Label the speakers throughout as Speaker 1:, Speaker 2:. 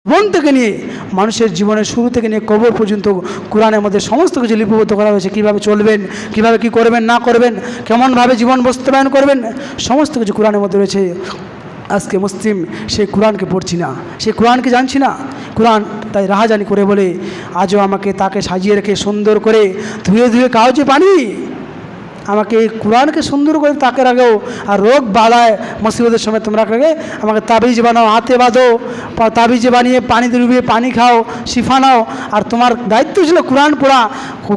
Speaker 1: জীবন থেকে নিয়ে মানুষের জীবনের শুরু থেকে নিয়ে কবর পর্যন্ত কোরআনের মধ্যে সমস্ত কিছু লিপিবদ্ধ করা হয়েছে। কীভাবে চলবেন, কীভাবে কী করবেন না করবেন, কেমনভাবে জীবন বাস্তবায়ন করবেন, সমস্ত কিছু কোরআনের মধ্যে রয়েছে। আজকে মুসলিম সেই কোরআনকে পড়ছি না, সেই কোরআনকে জানছি না। কোরআন তাই রাহাজানি করে বলে আজও আমাকে তাকে সাজিয়ে রেখে সুন্দর করে ধুয়ে ধুয়ে কাগজে পানি আমাকে এই কোরআনকে সুন্দর করে তাকে রাখো। আর রোগ বাড়ায় মুসিবতের সময় তোমরা রাখে আমাকে তাবিজ বানাও, হাতে বাঁধো, তাবিজে বানিয়ে পানিতে ডুবিয়ে পানি খাও, শিফা নাও। আর তোমার দায়িত্ব ছিল কোরআন পড়া।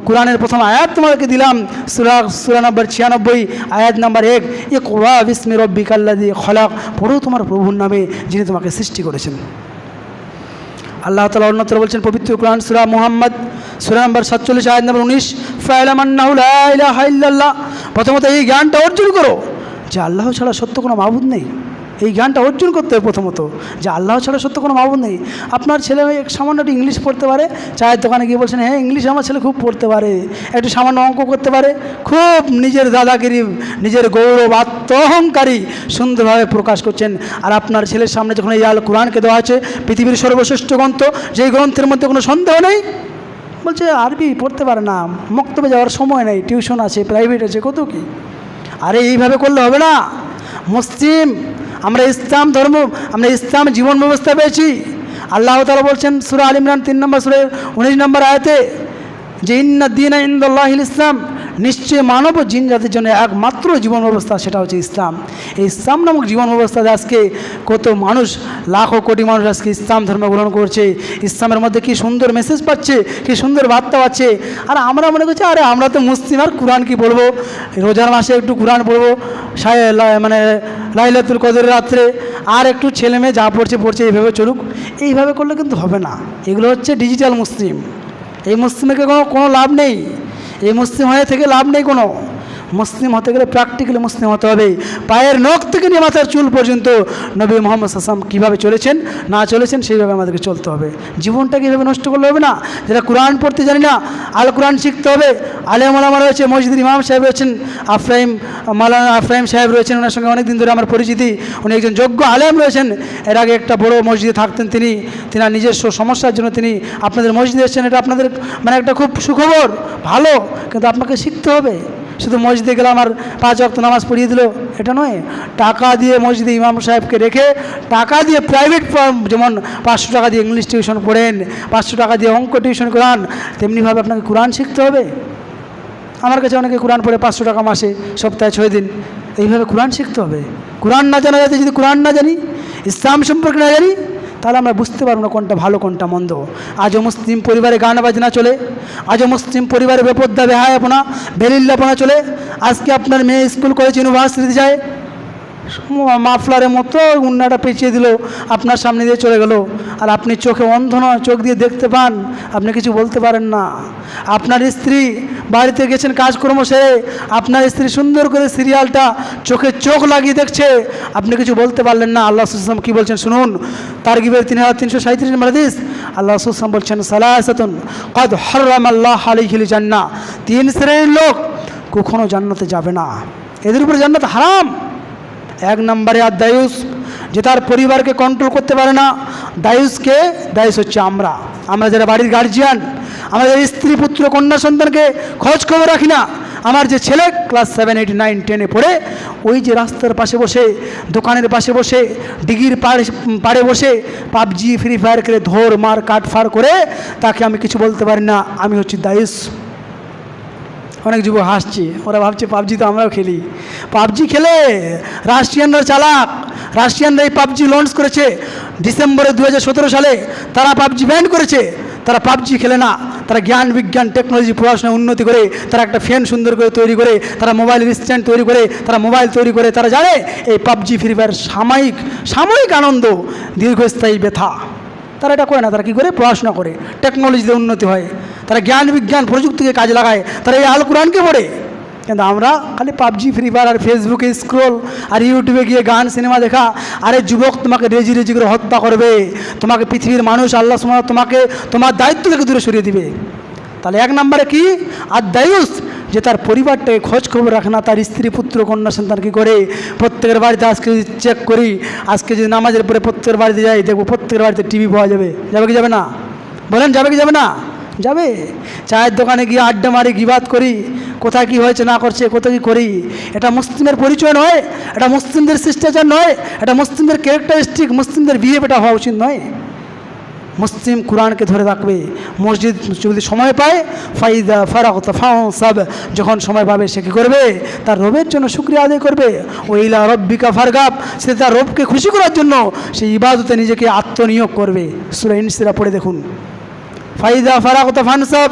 Speaker 1: কোরআনের প্রথম আয়াত তোমাদেরকে দিলাম, সূরা নম্বর 96 আয়াত নম্বর 1, ইকরা বিসমি রব্বিকাল্লাযী খলাক। পড়ো তোমার প্রভুর নামে যিনি তোমাকে সৃষ্টি করেছেন। আল্লাহ তাআলা অন্যত্র বলছেন পবিত্র কোরআন সূরা মুহাম্মদ সূরা নম্বর 47 আয়াত নম্বর 19, ফা'লাম আন্নাহু লা ইলাহা ইল্লাল্লাহ। প্রথমত এই জ্ঞানটা অর্জন করো যে আল্লাহ ছাড়া সত্য কোনো মাবুদ নেই। এই জ্ঞানটা অর্জন করতে হবে প্রথমত, যে আল্লাহ ছাড়া সত্য কোনো মাবুদ নেই। আপনার ছেলে সামান্য একটু ইংলিশ পড়তে পারে, চায়ের দোকানে গিয়ে বলছেন হ্যাঁ ইংলিশ আমার ছেলে খুব পড়তে পারে, একটু সামান্য অঙ্ক করতে পারে, খুব নিজের দাদাগিরি, নিজের গৌরব, আত্মঅহংকারী সুন্দরভাবে প্রকাশ করছেন। আর আপনার ছেলের সামনে যখন এই আল কোরআনকে দেওয়া আছে, পৃথিবীর সর্বশ্রেষ্ঠ গ্রন্থ, যেই গ্রন্থের মধ্যে কোনো সন্দেহ নেই, বলছে আরবি পড়তে পারে না, মক্তবে যাওয়ার সময় নেই, টিউশন আছে, প্রাইভেট আছে, কত কি। আরে এইভাবে করলে হবে না। মুসলিম আমরা, ইসলাম ধর্ম, আমরা ইসলাম জীবন ব্যবস্থা পেয়েছি। আল্লাহ তাআলা বলছেন সূরা আল ইমরান 3 নম্বর সূরা 19 নম্বর আয়াতে যে ইন্না দীনা ইনদাল্লাহিল ইসলাম, নিশ্চয় মানব ও জিন জাতির জন্য একমাত্র জীবন ব্যবস্থা সেটা হচ্ছে ইসলাম। এই ইসলাম নামক জীবন ব্যবস্থাতে আজকে কত মানুষ, লাখো কোটি মানুষ আজকে ইসলাম ধর্ম গ্রহণ করছে। ইসলামের মধ্যে কি সুন্দর মেসেজ পাচ্ছে, কি সুন্দর বার্তা পাচ্ছে। আর আমরা মনে করছি আরে আমরা তো মুসলিম, আর কোরআন কি পড়বো, রোজার মাসে একটু কোরআন পড়বো, মানে লাইলাতুল কদরের রাত্রে, আর একটু ছেলে মেয়ে যা পড়ছে পড়ছে, এইভাবে চলুক। এইভাবে করলে কিন্তু হবে না। এগুলো হচ্ছে ডিজিটাল মুসলিম। এই মুসলিমকে কোনো লাভ নেই, এই মুসলিম হয়ে থেকে লাভ নেই কোনো। মুসলিম হতে গেলে প্র্যাকটিক্যালি মুসলিম হতে হবে। পায়ের নখ থেকে নিয়ে মাথার চুল পর্যন্ত নবী মুহাম্মদ সাল্লাল্লাহু আলাইহি ওয়াসাল্লাম কীভাবে চলেছেন না চলেছেন সেইভাবে আমাদেরকে চলতে হবে। জীবনটা কীভাবে নষ্ট করলে হবে না। যারা কোরআন পড়তে জানি না, আল কোরআন শিখতে হবে। আলেম ওলামা রয়েছে, মসজিদের ইমাম সাহেব রয়েছেন, মাওলানা আফরাইম সাহেব রয়েছেন, ওনার সঙ্গে অনেক দিন ধরে আমার পরিচিতি। উনি একজন যোগ্য আলেম রয়েছেন। এর আগে একটা বড় মসজিদে থাকতেন তিনি নিজস্ব সমস্যার জন্য তিনি আপনাদের মসজিদে এসেছেন। এটা আপনাদের মানে একটা খুব সুখবর, ভালো, কিন্তু আপনাকে শিখতে হবে। শুধু মসজিদে গেলাম আর 5 ওয়াক্ত নামাজ পড়িয়ে দিল, এটা নয়। টাকা দিয়ে মসজিদে ইমাম সাহেবকে রেখে, টাকা দিয়ে প্রাইভেট, যেমন 500 টাকা দিয়ে ইংলিশ টিউশন পড়েন, 500 টাকা দিয়ে অঙ্ক টিউশন করান, তেমনিভাবে আপনাকে কোরআন শিখতে হবে। আমার কাছে অনেকে কোরআন পড়ে 500 টাকা মাসে, সপ্তাহে 6 দিন। এইভাবে কোরআন শিখতে হবে। কোরআন না জানা যাতে, যদি কোরআন না জানি, ইসলাম সম্পর্কে না জানি, তাহলে আমরা বুঝতে পারবো না কোনটা ভালো কোনটা মন্দ। আজও মুসলিম পরিবারে গান বাজনা চলে, আজও মুসলিম পরিবারে বেপর্দা বেহায়াপনা বেলিল্লাপনা চলে। আজকে আপনার মেয়ে স্কুল কলেজ ইউনিভার্সিটিতে যায়, মাফলারের মতো উন্নাটা পেঁচিয়ে দিল, আপনার সামনে দিয়ে চলে গেল। আর আপনি চোখে অন্ধ নয়, চোখ দিয়ে দেখতে পান, আপনি কিছু বলতে পারেন না। আপনার স্ত্রী বাড়িতে গেছেন কাজকর্ম সেরে, আপনার স্ত্রী সুন্দর করে সিরিয়ালটা চোখে চোখ লাগিয়ে দেখছে, আপনি কিছু বলতে পারলেন না। আল্লাহ রাসূল সাল্লাল্লাহু আলাইহি ওয়াসাল্লাম কী বলছেন শুনুন, তারগিবের 3337 নম্বর হাদিস। আল্লাহ রাসূল সাল্লাল্লাহু আলাইহি ওয়াসাল্লাম বলছেন সালাসাতুন ক্বাদ হারামাল্লাহু আলাইহিল জান্নাহ, 3 শ্রেণীর লোক কখনো জান্নাতে যাবে না, এদের উপরে জান্নাত হারাম। 1 নম্বরে দায়ুস, যে তার পরিবারকে কন্ট্রোল করতে পারে না। দায়ুসকে, দায়ুস হচ্ছে আমরা যারা বাড়ির গার্জিয়ান, আমাদের স্ত্রী পুত্র কন্যা সন্তানকে খোঁজ খবর রাখি না। আমার যে ছেলে ক্লাস 7, 8, 9, 10-এ পড়ে, ওই যে রাস্তার পাশে বসে, দোকানের পাশে বসে, ডিগির পাড়ে বসে পাবজি ফ্রি ফায়ার করে ধর মার কাটফার করে, তাকে আমি কিছু বলতে পারি না, আমি হচ্ছি দায়ুস। অনেক যুবক হাসছে, ওরা ভাবছে পাবজি তো আমরাও খেলি। পাবজি খেলে রাশিয়ানরা চালাক, রাশিয়ানরা এই পাবজি লঞ্চ করেছে ডিসেম্বরে 2017 সালে। তারা পাবজি ব্যান করেছে। তারা পাবজি খেলে না, তারা জ্ঞান বিজ্ঞান টেকনোলজি পড়াশোনায় উন্নতি করে, তারা একটা ফ্যান সুন্দর করে তৈরি করে, তারা মোবাইলের স্ট্যান্ড তৈরি করে, তারা মোবাইল তৈরি করে। তারা জানে এই পাবজি ফ্রি ফায়ার সাময়িক আনন্দ, দীর্ঘস্থায়ী ব্যথা। তারা এটা করে না, তারা কী করে পড়াশোনা করে, টেকনোলজিতে উন্নতি হয়, তারা জ্ঞান বিজ্ঞান প্রযুক্তিকে কাজে লাগায়, তারা এই আল কোরআনকে পড়ে। কিন্তু আমরা খালি পাবজি ফ্রি ফায়ার আর ফেসবুকে স্ক্রোল আর ইউটিউবে গিয়ে গান সিনেমা দেখা। আরে যুবক, তোমাকে রেজি করে হত্যা করবে, তোমাকে পৃথিবীর মানুষ আল্লাহ সুবহানাহু তোমাকে তোমার দায়িত্ব থেকে দূরে সরিয়ে দিবে। তাহলে 1 নম্বরে কি আর দায়ুস, যে তার পরিবারটাকে খোঁজ খবর রাখে না, তার স্ত্রী পুত্র কন্যা সন্তান কী করে। প্রত্যেকের বাড়িতে আজকে চেক করি, আজকে যদি নামাজের পরে প্রত্যেকের বাড়িতে যাই, দেখবো প্রত্যেকের বাড়িতে টিভি পাওয়া যাবে। যাবে কি যাবে না? বলেন যাবে কি যাবে না? যাবে। চায়ের দোকানে গিয়ে আড্ডা মারি, গিবাত করি, কোথায় কী হয়েছে না করছে, কোথায় কী করি। এটা মুসলিমের পরিচয় নয়, এটা মুসলিমদের শিষ্টাচার নয়, এটা মুসলিমদের ক্যারেক্টারিস্টিক, মুসলিমদের বিহেভ এটা হওয়া উচিত নয়। মুসলিম কোরআনকে ধরে রাখবে। মসজিদ যদি সময় পায়, ফাইদা ফারাগতা ফানসাব, যখন সময় পাবে সে কী করবে? তার রবের জন্য শুকরিয়া আদায় করবে। ওইলা রব্বিকা ফারগাব, সে তার রবকে খুশি করার জন্য সেই ইবাদতে নিজেকে আত্মনিয়োগ করবে। সূরা ইনসিরা পড়ে দেখুন। ফাইদা ফারাগতা ফানসাব,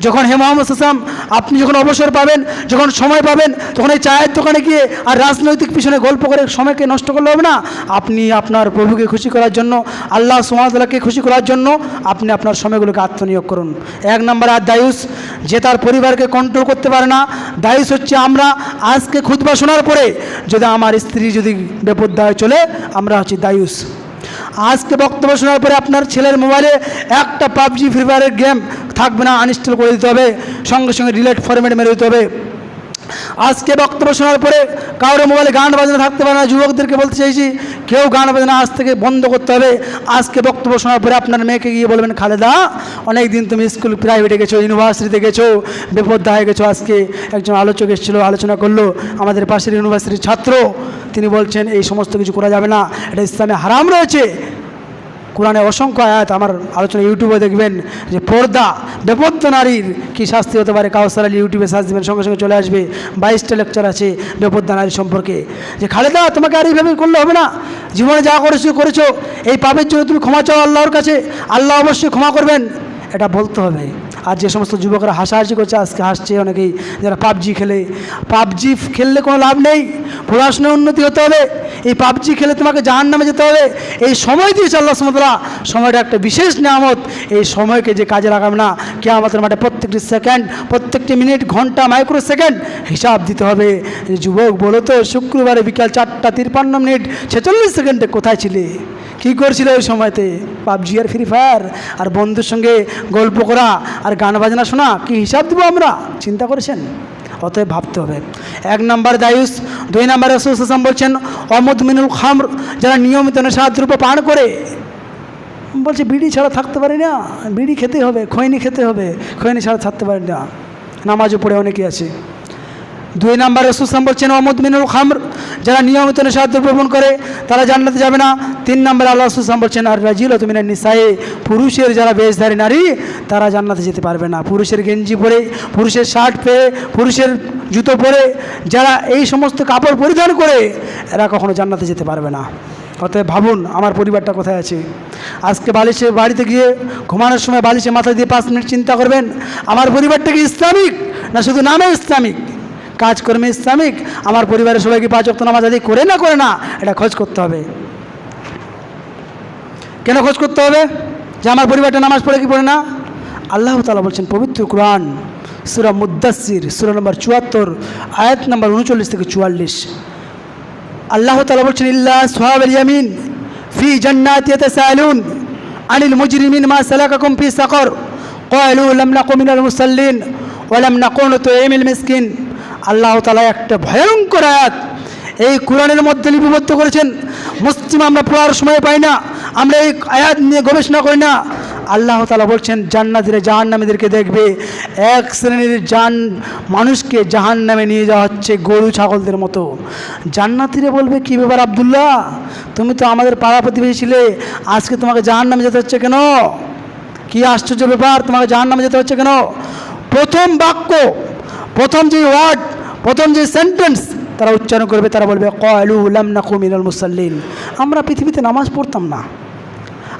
Speaker 1: যখন হে মুহাম্মদ সাল্লাল্লাহু আলাইহি ওয়াসাল্লাম আপনি যখন অবসর পাবেন, যখন সময় পাবেন, তখন এই চায়ের দোকানে গিয়ে আর রাজনৈতিক পিছনে গল্প করে সময়কে নষ্ট করলে হবে না। আপনি আপনার প্রভুকে খুশি করার জন্য, আল্লাহ সুবহানাহু ওয়া তাআলাকে খুশি করার জন্য আপনি আপনার সময়গুলোকে আত্মনিয়োগ করুন। এক নম্বর আর দায়ুস, যে তার পরিবারকে কন্ট্রোল করতে পারে না। দায়ুস হচ্ছে আমরা আজকে খুতবা শোনার পরে যদি আমার স্ত্রী যদি বেপরদায় চলে, আমরা হচ্ছে দায়ুস। আজকে বক্তব্য শোনার পরে আপনার ছেলের মোবাইলে একটা পাবজি ফ্রি ফায়ারের গেম থাকবে না, আনইনস্টল করে দিতে হবে, সঙ্গে সঙ্গে ডিলেট ফরম্যাট মেরে দিতে হবে। আজকে বক্তব্য শোনার পরে কারোর মোবাইলে গান বাজনা থাকতে পারে না। যুবকদেরকে বলতে চাইছি, কেউ গান বাজনা আজ থেকে বন্ধ করতে হবে। আজকে বক্তব্য শোনার পরে আপনার মেয়েকে গিয়ে বলবেন, খালেদা অনেক দিন তুমি স্কুল প্রাইভেটে গেছো, ইউনিভার্সিটিতে গেছো, বেপরদা হয়ে গেছো। আজকে একজন আলোচক এসেছিলো, আলোচনা করলো, আমাদের পাশের ইউনিভার্সিটির ছাত্র, তিনি বলছেন এই সমস্ত কিছু করা যাবে না, এটা ইসলামে হারাম রয়েছে। কোরআনে অসংখ্য আয়াত, আমার আলোচনা ইউটিউবে দেখবেন যে পর্দা, বেপর্দা নারীর কী শাস্তি হতে পারে। কাউসার আলী ইউটিউবে সার্চ দেবেন, সঙ্গে সঙ্গে চলে আসবে 22টা লেকচার আছে বেপর্দা নারী সম্পর্কে। যে খালেদা তোমাকে আর এইভাবে করলে হবে না, জীবনে যা করেছো এই পাপের জন্য তুমি ক্ষমা চাও আল্লাহর কাছে, আল্লাহ অবশ্যই ক্ষমা করবেন, এটা বলতে হবে। আর যে সমস্ত যুবকরা হাসাহাসি করছে, আজকে হাসছে অনেকেই, যারা পাবজি খেলে, পাবজি খেললে কোনো লাভ নেই, পড়াশোনায় উন্নতি হতে হবে। এই পাবজি খেলে তোমাকে জাহান্নামে যেতে হবে। এই সময় দিয়েছে আল্লাহ সুবহানাহু ওয়া তাআলা, সময়টা একটা বিশেষ নিয়ামত। এই সময়কে যে কাজে লাগাবে না, কিয়ামতের মাঠে প্রত্যেকটি সেকেন্ড, প্রত্যেকটি মিনিট, ঘন্টা, মাইক্রো সেকেন্ড হিসাব দিতে হবে। যুবক বলো তো, শুক্রবারে বিকাল 4:53 46 সেকেন্ডে কোথায় ছিলে, কী করছিল ওই সময়তে? পাবজি আর ফ্রি ফায়ার আর বন্ধুর সঙ্গে গল্প করা আর গান বাজনা শোনা, কি হিসাব দেবো আমরা? চিন্তা করেছেন? অতএব ভাবতে হবে। এক নম্বর দায়ুস। 2 নম্বরে রাসূল সাল্লাল্লাহু আলাইহি ওয়াসাল্লাম বলছেন অমুদমিনুল খামর, যারা নিয়মিত নেশাদ্রব্য পান করে। বলছে বিড়ি ছাড়া থাকতে পারি না, বিড়ি খেতে হবে, খৈনি খেতে হবে, খৈনি ছাড়া থাকতে পারি না। নামাজও পড়ে অনেকেই আছে। 2 নম্বরে রাসূল সাল্লাল্লাহু আলাইহি ওয়াসাল্লাম বলছেন অমুদমিনুল খামর, যারা নিয়মিত নেশাদ্রব্য পান করে তারা জান্নাতে যাবে না। 3 নম্বরে আল্লাহ রাসূল সাল্লাল্লাহু আলাইহি ওয়াসাল্লাম বলছেন আর রাজিলাতু মিনান নিসায়ে, পুরুষের যারা বেশধারী নারী তারা জান্নাতে যেতে পারবে না। পুরুষের গেঞ্জি পরে, পুরুষের শার্ট পরে, পুরুষের জুতো পরে, যারা এই সমস্ত কাপড় পরিধান করে, এরা কখনো জান্নাতে যেতে পারবে না। অতএব ভাবুন আমার পরিবারটা কোথায় আছে। আজকে বালিশে বাড়িতে গিয়ে ঘুমানোর সময় বালিশে মাথা দিয়ে 5 মিনিট চিন্তা করবেন, আমার পরিবারটা কি ইসলামিক না শুধু নামে ইসলামিক, কাজকর্মে ইসলামিক? আমার পরিবারের সবাই কি 5 ওয়াক্ত নামাজ আদায় করে না, এটা খোঁজ করতে হবে। কেন খোঁজ করতে হবে যে আমার পরিবারটা নামাজ পড়ে কি পড়ে না? আল্লাহ তাআলা বলছেন পবিত্র কোরআন সূরা মুদ্দাসসির সূরা নম্বর 74 আয়াত নম্বর 39 থেকে 44, আল্লাহ তাআলা বলছেন ইল্লা আসহাবাল ইয়ামিন ফি জান্নাতি ইয়াতাসাআলুন আনিল মুজরিমিন মা সালাকাকুম ফি সাকর ক্বালু লাম নাকু মিনাল মুসাল্লিন ওয়া লাম নাকু নুতঈমুল মিসকিন। আল্লাহ তাআলা একটা ভয়ঙ্কর আয়াত এই কোরআনের মধ্যে লিপিবদ্ধ করেছেন। মুসলিম আমরা পড়ার সময় পাই না, আমরা এই আয়াত নিয়ে গবেষণা করি না। আল্লাহ তাআলা বলছেন জান্নাতীরা জাহান্নামীদেরকে দেখবে, এক শ্রেণীর মানুষকে জাহান্নামে নিয়ে যাওয়া হচ্ছে গরু ছাগলদের মতো। জান্নাতীরা বলবে কি ব্যাপার আব্দুল্লাহ, তুমি তো আমাদের পাড়া প্রতিবেশী ছিলে, আজকে তোমাকে জাহান্নামে যেতে হচ্ছে কেন? কি আশ্চর্য ব্যাপার, তোমাকে জাহান্নামে যেতে হচ্ছে কেন? প্রথম বাক্য, প্রথম যে ওয়ার্ড, প্রথম যে সেন্টেন্স তারা উচ্চারণ করবে, তারা বলবে ক্বালু লাম নাকু মিনাল মুসাল্লিন, আমরা পৃথিবীতে নামাজ পড়তাম না।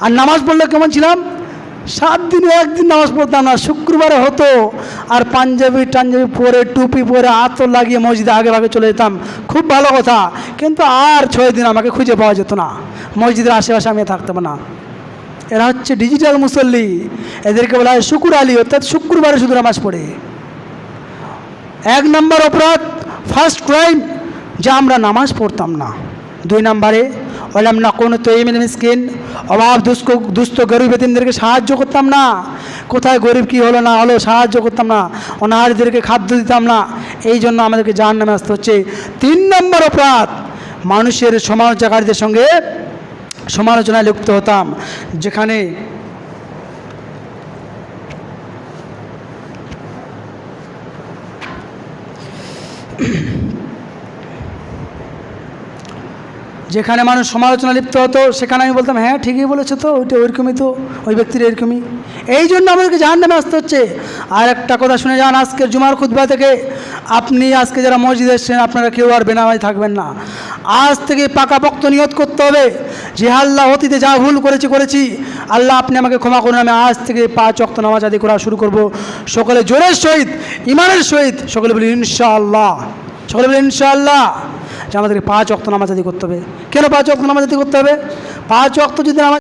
Speaker 1: আর নামাজ পড়লে কেমন ছিলাম? 7 দিনে 1 দিন নামাজ পড়তাম না, শুক্রবারে হতো, আর পাঞ্জাবি পরে, টুপি পরে, আতর লাগিয়ে মসজিদে আগে ভাগে চলে যেতাম, খুব ভালো কথা। কিন্তু আর 6 দিন আমাকে খুঁজে পাওয়া যেত না, মসজিদের আশেপাশে আমি থাকতাম না। এরা হচ্ছে ডিজিটাল মুসল্লি, এদেরকে বলা হয় শুকুর আলী, অর্থাৎ শুক্রবারে শুধু নামাজ পড়ে। 1 নম্বর অপরাধ, ফার্স্ট ক্রাইম, যে আমরা নামাজ পড়তাম না। 2 নম্বরে ওয়ালাম নাকুনু তুঈমুল মিসকিন, অভাব দুস্থ গরিব এতিমদেরকে সাহায্য করতাম না। কোথায় গরিব কী হলো না হলো সাহায্য করতাম না, অনাহারীদেরকে খাদ্য দিতাম না, এই জন্য আমাদেরকে জাহান্নামে আসতে হচ্ছে। 3 নম্বর অপরাধ, মানুষের সমালোচনাকারীদের সঙ্গে সমালোচনায় লিপ্ত হতাম, যেখানে যেখানে মানুষ সমালোচনা লিপ্ত হতো সেখানে আমি বলতাম হ্যাঁ ঠিকই বলেছো তো, ওইটা ওইরকমই তো, ওই ব্যক্তির এরকমই, এই জন্য আমাদেরকে জাহান্নামে আসতে হচ্ছে। আর একটা কথা শুনে যান, আজকের জুমার খুতবা থেকে, আপনি আজকে যারা মসজিদে এসেছেন আপনারা কেউ আর বেনামাজি থাকবেন না। আজ থেকে পাকাপোক্ত নিয়ত করতে হবে যে আল্লাহ অতীতে যা ভুল করেছি আল্লাহ আপনি আমাকে ক্ষমা করুন, আমি আজ থেকে 5 ওয়াক্ত নামাজ আদায় করা শুরু করব। সকলে জোরের সহিত, ইমানের সহিত সকলে বলি ইনশাআল্লাহ, সকলে বলি ইনশাআল্লাহ, যে আমাদেরকে 5 ওয়াক্ত নামাজ আদায় করতে হবে। কেন 5 ওয়াক্ত নামাজ আদায় করতে হবে? 5 ওয়াক্ত যদি নামাজ